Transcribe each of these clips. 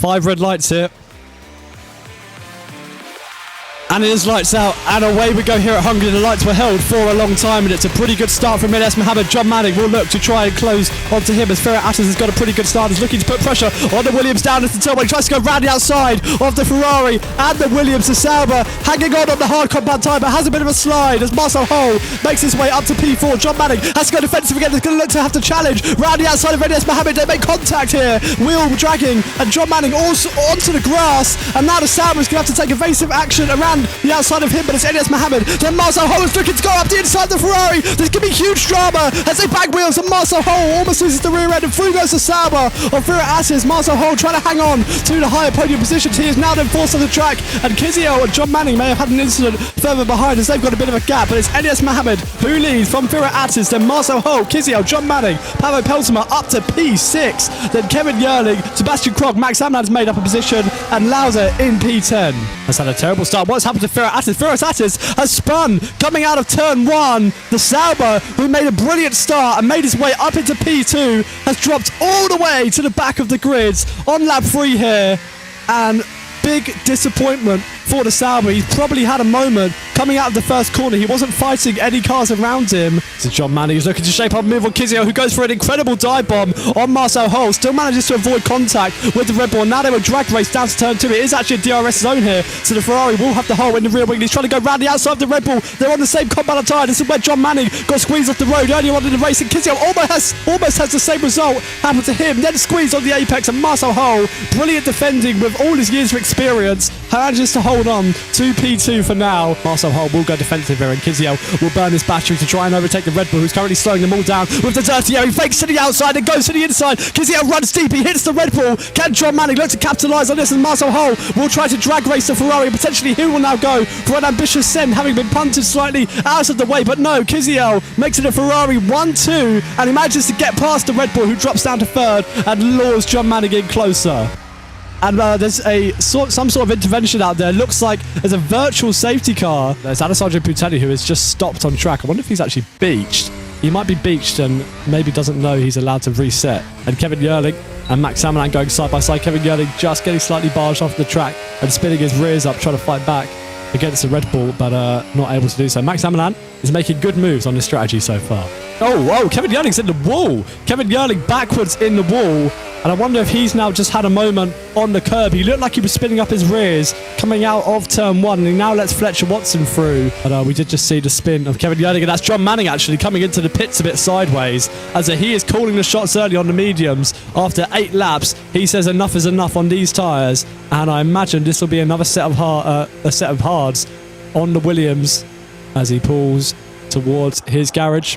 5 red lights here. And it is lights out, and away we go here at Hungary. The lights were held for a long time, and it's a pretty good start from Elyas Mohammed. John Manning will look to try and close onto him as Elyas has got a pretty good start. He's looking to put pressure on the Williams down into the turbo. He tries to go round the outside of the Ferrari and the Williams. The Sauber hanging on the hard compound tyre, but has a bit of a slide as Marcel Hole makes his way up to P4. John Manning has to go defensive again. He's going to look to have to challenge round the outside of Elyas Mohammed. They make contact here, wheel dragging, and John Manning also onto the grass. And now the Sauber is going to have to take evasive action around the outside of him, but it's Elyas Mohammed. Then Marcel Hole is looking to go up the inside of the Ferrari. There's going to be huge drama as they bag wheels, and Marcel Hole almost loses the rear end, and through goes the Sauber of Elyas. Marcel Hole trying to hang on to the higher podium positions. He is now then forced on the track, and Kizio and John Manning may have had an incident further behind as they've got a bit of a gap, but it's Elyas Mohammed who leads from Elyas, then Marcel Hole, Kizio, John Manning, Pavel Peltomer up to P6, then Kevin Yerling, Sebastian Krog, Max Amland's made up a position, and Lauser in P10. Has had a terrible start. What's happened to Elyas has spun coming out of turn 1. The Sauber, who made a brilliant start and made his way up into P2, has dropped all the way to the back of the grids on lap 3 here, and big disappointment for the Sauber. He's probably had a moment coming out of the first corner. He wasn't fighting any cars around him. So John Manning is looking to shape up a move on Kizio, who goes for an incredible dive bomb on Marcel Hole. Still manages to avoid contact with the Red Bull. Now they will drag race down to turn 2. It is actually a DRS zone here, so the Ferrari will have the hole in the rear wing. He's trying to go round the outside of the Red Bull. They're on the same compound tyre. This is where John Manning got squeezed off the road earlier on in the race, and Kizio almost has the same result happen to him. Then squeezed on the apex, and Marcel Hole, brilliant defending with all his years of experience, manages to hold on to P2 for now. Marcel Hole will go defensive here, and Kizio will burn his battery to try and overtake the Red Bull, who's currently slowing them all down with the dirty air. He fakes to the outside and goes to the inside. Kizio runs deep. He hits the Red Bull. Can John Manning look to capitalise on this? And Marcel Hole will try to drag race the Ferrari. Potentially he will now go for an ambitious send, having been punted slightly out of the way. But no, Kizio makes it a Ferrari 1-2, and he manages to get past the Red Bull, who drops down to 3rd and lures John Manning in closer. And there's some sort of intervention out there. Looks like there's a virtual safety car. There's Alessandro Putelli, who has just stopped on track. I wonder if he's actually beached. He might be beached and maybe doesn't know he's allowed to reset. And Kevin Yerling and Max Amland going side by side. Kevin Yerling just getting slightly barged off the track and spinning his rears up, trying to fight back against the Red Bull, but not able to do so. Max Amland is making good moves on this strategy so far. Oh, whoa, Kevin Yerling's in the wall. Kevin Yerling backwards in the wall. And I wonder if he's now just had a moment on the curb. He looked like he was spinning up his rears coming out of turn 1, and he now lets Fletcher Watson through. But we did just see the spin of Kevin Yerling, and that's John Manning actually coming into the pits a bit sideways, as he is calling the shots early on the mediums. After 8 laps, he says enough is enough on these tyres, and I imagine this will be another set of hards on the Williams as he pulls towards his garage.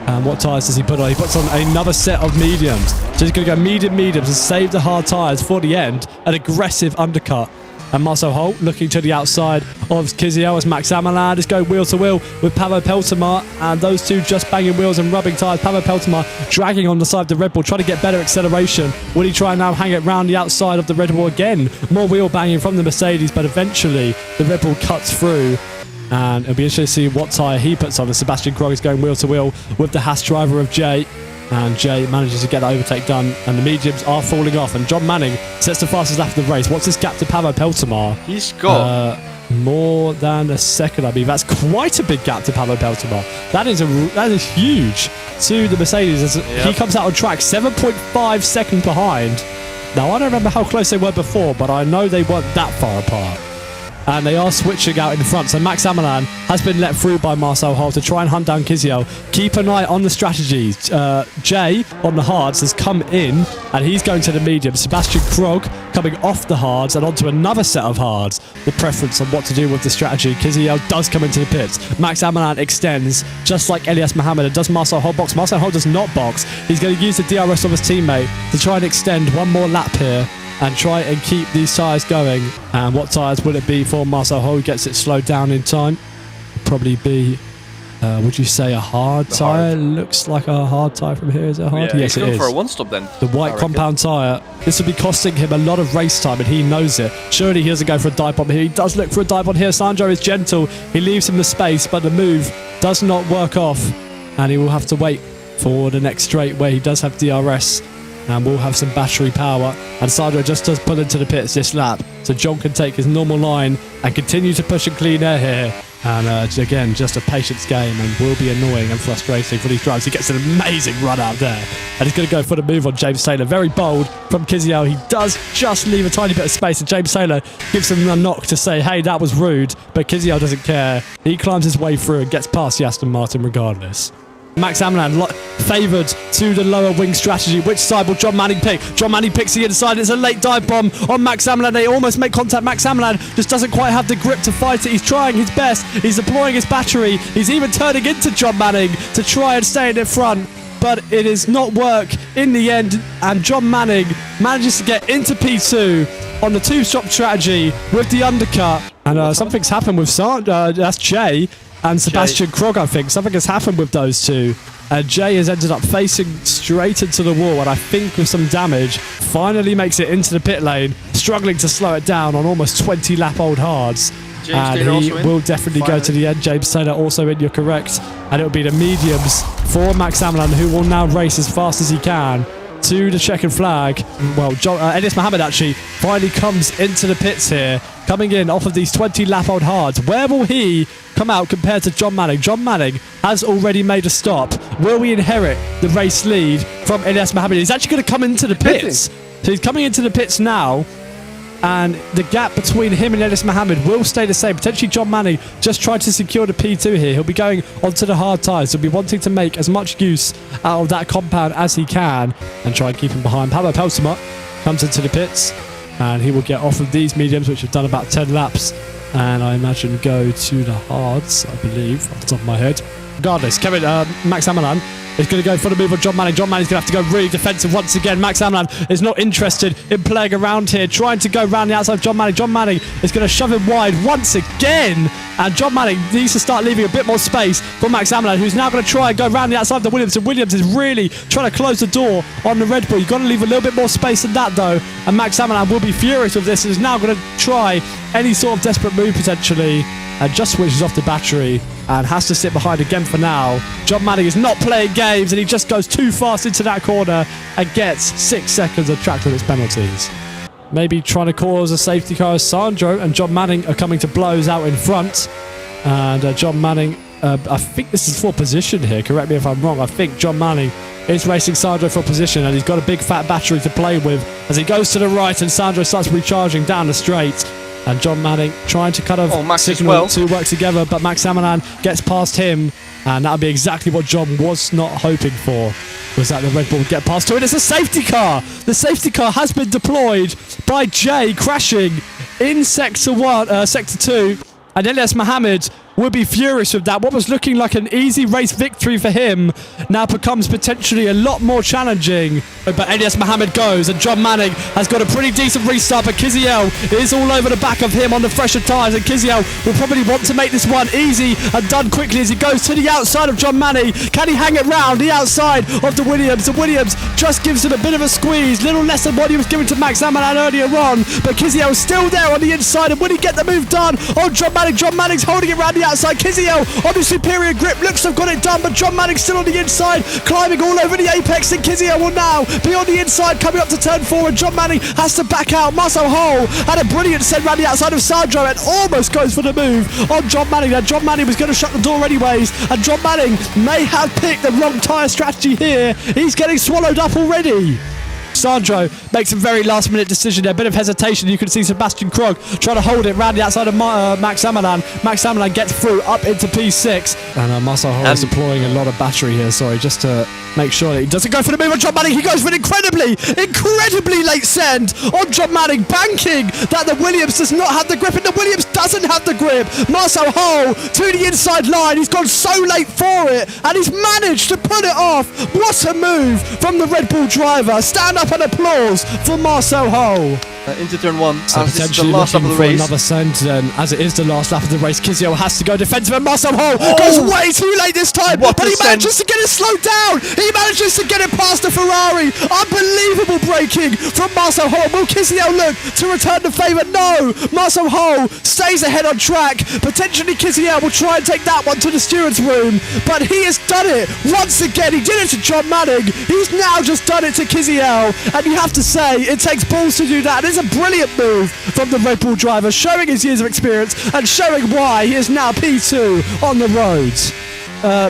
And what tyres does he put on? He puts on another set of mediums. So he's going to go mediums and save the hard tyres for the end. An aggressive undercut. And Marcel Hole looking to the outside of Kizio as Max Amland is going wheel to wheel with Pavel Peltomer. And those two just banging wheels and rubbing tyres. Pavel Peltomer dragging on the side of the Red Bull, trying to get better acceleration. Will he try and now hang it round the outside of the Red Bull again? More wheel banging from the Mercedes, but eventually the Red Bull cuts through. And it'll be interesting to see what tyre he puts on. And Sebastian Krog is going wheel to wheel with the Haas driver of Jay. And Jay manages to get that overtake done. And the mediums are falling off. And John Manning sets the fastest lap of the race. What's his gap to Pavel Peltomer? He's got more than a second, I believe. That's quite a big gap to Pavel Peltomer. That is huge to the Mercedes. As he comes out on track 7.5 seconds behind. Now, I don't remember how close they were before, but I know they weren't that far apart. And they are switching out in front. So Max Amland has been let through by Marcel Hole to try and hunt down Kizio. Keep an eye on the strategies. Jay on the hards has come in, and he's going to the medium. Sebastian Krog coming off the hards and onto another set of hards. The preference on what to do with the strategy. Kizio does come into the pits. Max Amland extends, just like Elyas Mohammed. And does Marcel Hole box? Marcel Hole does not box. He's going to use the DRS of his teammate to try and extend one more lap here and try and keep these tyres going. And what tyres will it be for Marcel Hole? Gets it slowed down in time. Probably be, would you say a hard tyre? Looks like a hard tyre from here. Is it hard? Yeah, yes, it is. for a one-stop then. The white compound tyre. This will be costing him a lot of race time, and he knows it. Surely he doesn't go for a dive bomb here. He does look for a dive bomb here. Sandro is gentle. He leaves him the space, but the move does not work off, and he will have to wait for the next straight where he does have DRS and we'll have some battery power. And Sandro just does pull into the pits this lap, so John can take his normal line and continue to push and clean air here. And again, just a patience game, and will be annoying and frustrating for these drivers. He gets an amazing run out there, and he's going to go for the move on James Taylor. Very bold from Kvyat. He does just leave a tiny bit of space, and James Taylor gives him a knock to say, hey, that was rude, but Kvyat doesn't care. He climbs his way through and gets past the Aston Martin regardless. Max Hammerland favoured to the lower wing strategy. Which side will John Manning pick? John Manning picks the inside. It's a late dive bomb on Max Hammerland. They almost make contact. Max Hammerland just doesn't quite have the grip to fight it. He's trying his best. He's deploying his battery. He's even turning into John Manning to try and stay in the front. But it is not work in the end. And John Manning manages to get into P2 on the two-stop strategy with the undercut. And something's happened with that's Jay and Sebastian Krog, I think. Something has happened with those two. Jay has ended up facing straight into the wall, and I think with some damage, finally makes it into the pit lane, struggling to slow it down on almost 20 lap old hards. And he will definitely go to the end. James Taylor also in, you're correct. And it will be the mediums for Max Hammerland, who will now race as fast as he can to the checkered flag. Well, Elyas Mohammed actually finally comes into the pits here, coming in off of these 20 lap old hards. Where will he come out compared to John Manning? John Manning has already made a stop. Will we inherit the race lead from Elyas Mohammed? He's actually going to come into the pits. So he's coming into the pits now, and the gap between him and Elyas Mohammed will stay the same. Potentially John Manning just tried to secure the P2 here. He'll be going onto the hard tyres. He'll be wanting to make as much use out of that compound as he can and try and keep him behind. Pablo Peltomer comes into the pits, and he will get off of these mediums, which have done about 10 laps, and I imagine go to the hards, I believe, off the top of my head. Regardless, Max Hammerland is going to go for the move on John Manning. John Manning's going to have to go really defensive once again. Max Hammerland is not interested in playing around here, trying to go around the outside of John Manning. John Manning is going to shove him wide once again, and John Manning needs to start leaving a bit more space for Max Hammerland, who's now going to try and go around the outside of the Williams, and Williams is really trying to close the door on the Red Bull. You've got to leave a little bit more space than that, though, and Max Hammerland will be furious with this and is now going to try any sort of desperate move potentially, and just switches off the battery and has to sit behind again for now. John Manning is not playing games, and he just goes too fast into that corner and gets 6 seconds of track limits penalties. Maybe trying to cause a safety car as Sandro and John Manning are coming to blows out in front. And John Manning, I think this is for position here, correct me if I'm wrong. I think John Manning is racing Sandro for position, and he's got a big fat battery to play with as he goes to the right, and Sandro starts recharging down the straight. And John Manning trying to kind of signal to work together, but Max Hammerland gets past him, and that'll be exactly what John was not hoping for, was that the Red Bull would get past to it. It's a safety car. The safety car has been deployed by Jay, crashing in sector 2, and Elyas Mohammed will be furious with that. What was looking like an easy race victory for him now becomes potentially a lot more challenging. But Elyas Mohammed goes, and John Manning has got a pretty decent restart, but Kvyat is all over the back of him on the fresher tyres, and Kvyat will probably want to make this one easy and done quickly as he goes to the outside of John Manning. Can he hang it round the outside of the Williams? The Williams just gives him a bit of a squeeze, little less than what he was giving to Max Hammerland earlier on, but Kvyat is still there on the inside, and will he get the move done on John Manning? John Manning's holding it round the outside. Kvyat on the superior grip, looks to have got it done, but John Manning's still on the inside, climbing all over the apex, and Kvyat will now be on the inside coming up to turn 4, and John Manning has to back out. Marcel Hole had a brilliant send round the outside of Sandro and almost goes for the move on John Manning. Now John Manning was going to shut the door anyways, and John Manning may have picked the wrong tyre strategy here. He's getting swallowed up already. Sandro makes a very last minute decision there, a bit of hesitation. You can see Sebastian Krog trying to hold it round the outside of Max Hammerland. Max Hammerland gets through up into P6, and Marcel Hole is deploying a lot of battery here, just to make sure that he doesn't go for the move on John Manning. He goes for an incredibly late send on John Manning, banking that the Williams does not have the grip, and the Williams doesn't have the grip. Marcel Hole to the inside line, he's gone so late for it, and he's managed to pull it off. What a move from the Red Bull driver. Stand up and applause for Marcel Hole. into turn 1. So as this is the potentially last lap looking of the for race. another send, and as it is the last lap of the race, Kizio has to go defensive, and Marcel Hall goes way too late this time, What but a he send. manages to get it slowed down. He manages to get it past the Ferrari. Unbelievable braking from Marcel Hall. Will Kizio look to return the favour? No. Marcel Hall stays ahead on track. Potentially Kizio will try and take that one to the stewards room, but he has done it once again. He did it to John Manning. He's now just done it to Kizio, and you have to say it takes balls to do that. It's a brilliant move from the Red Bull driver, showing his years of experience and showing why he is now P2 on the roads.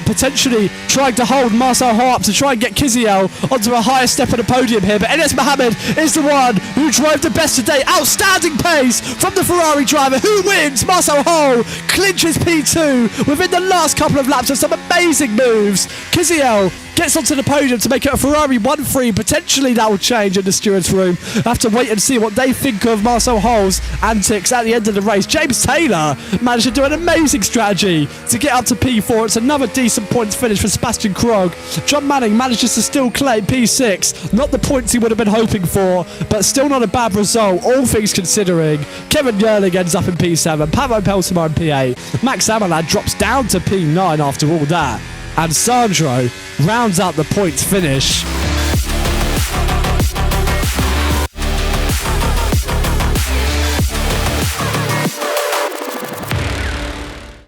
Potentially trying to hold Marcel Hall up to try and get Kizio onto a higher step of the podium here, but Elyas Mohammed is the one who drove the best today. Outstanding pace from the Ferrari driver, who wins. Marcel Hall clinches P2 within the last couple of laps of some amazing moves. Kizio gets onto the podium to make it a Ferrari 1-3. Potentially that will change in the stewards room. I have to wait and see what they think of Marcel Hall's antics at the end of the race. James Taylor managed to do an amazing strategy to get up to P4. It's another decent points finish for Sebastian Krog. John Manning manages to still claim P6. Not the points he would have been hoping for, but still not a bad result, all things considering. Kevin Yerling ends up in P7. Paavo Peltomar in P8. Max Amelad drops down to P9 after all that. And Sandro rounds out the points finish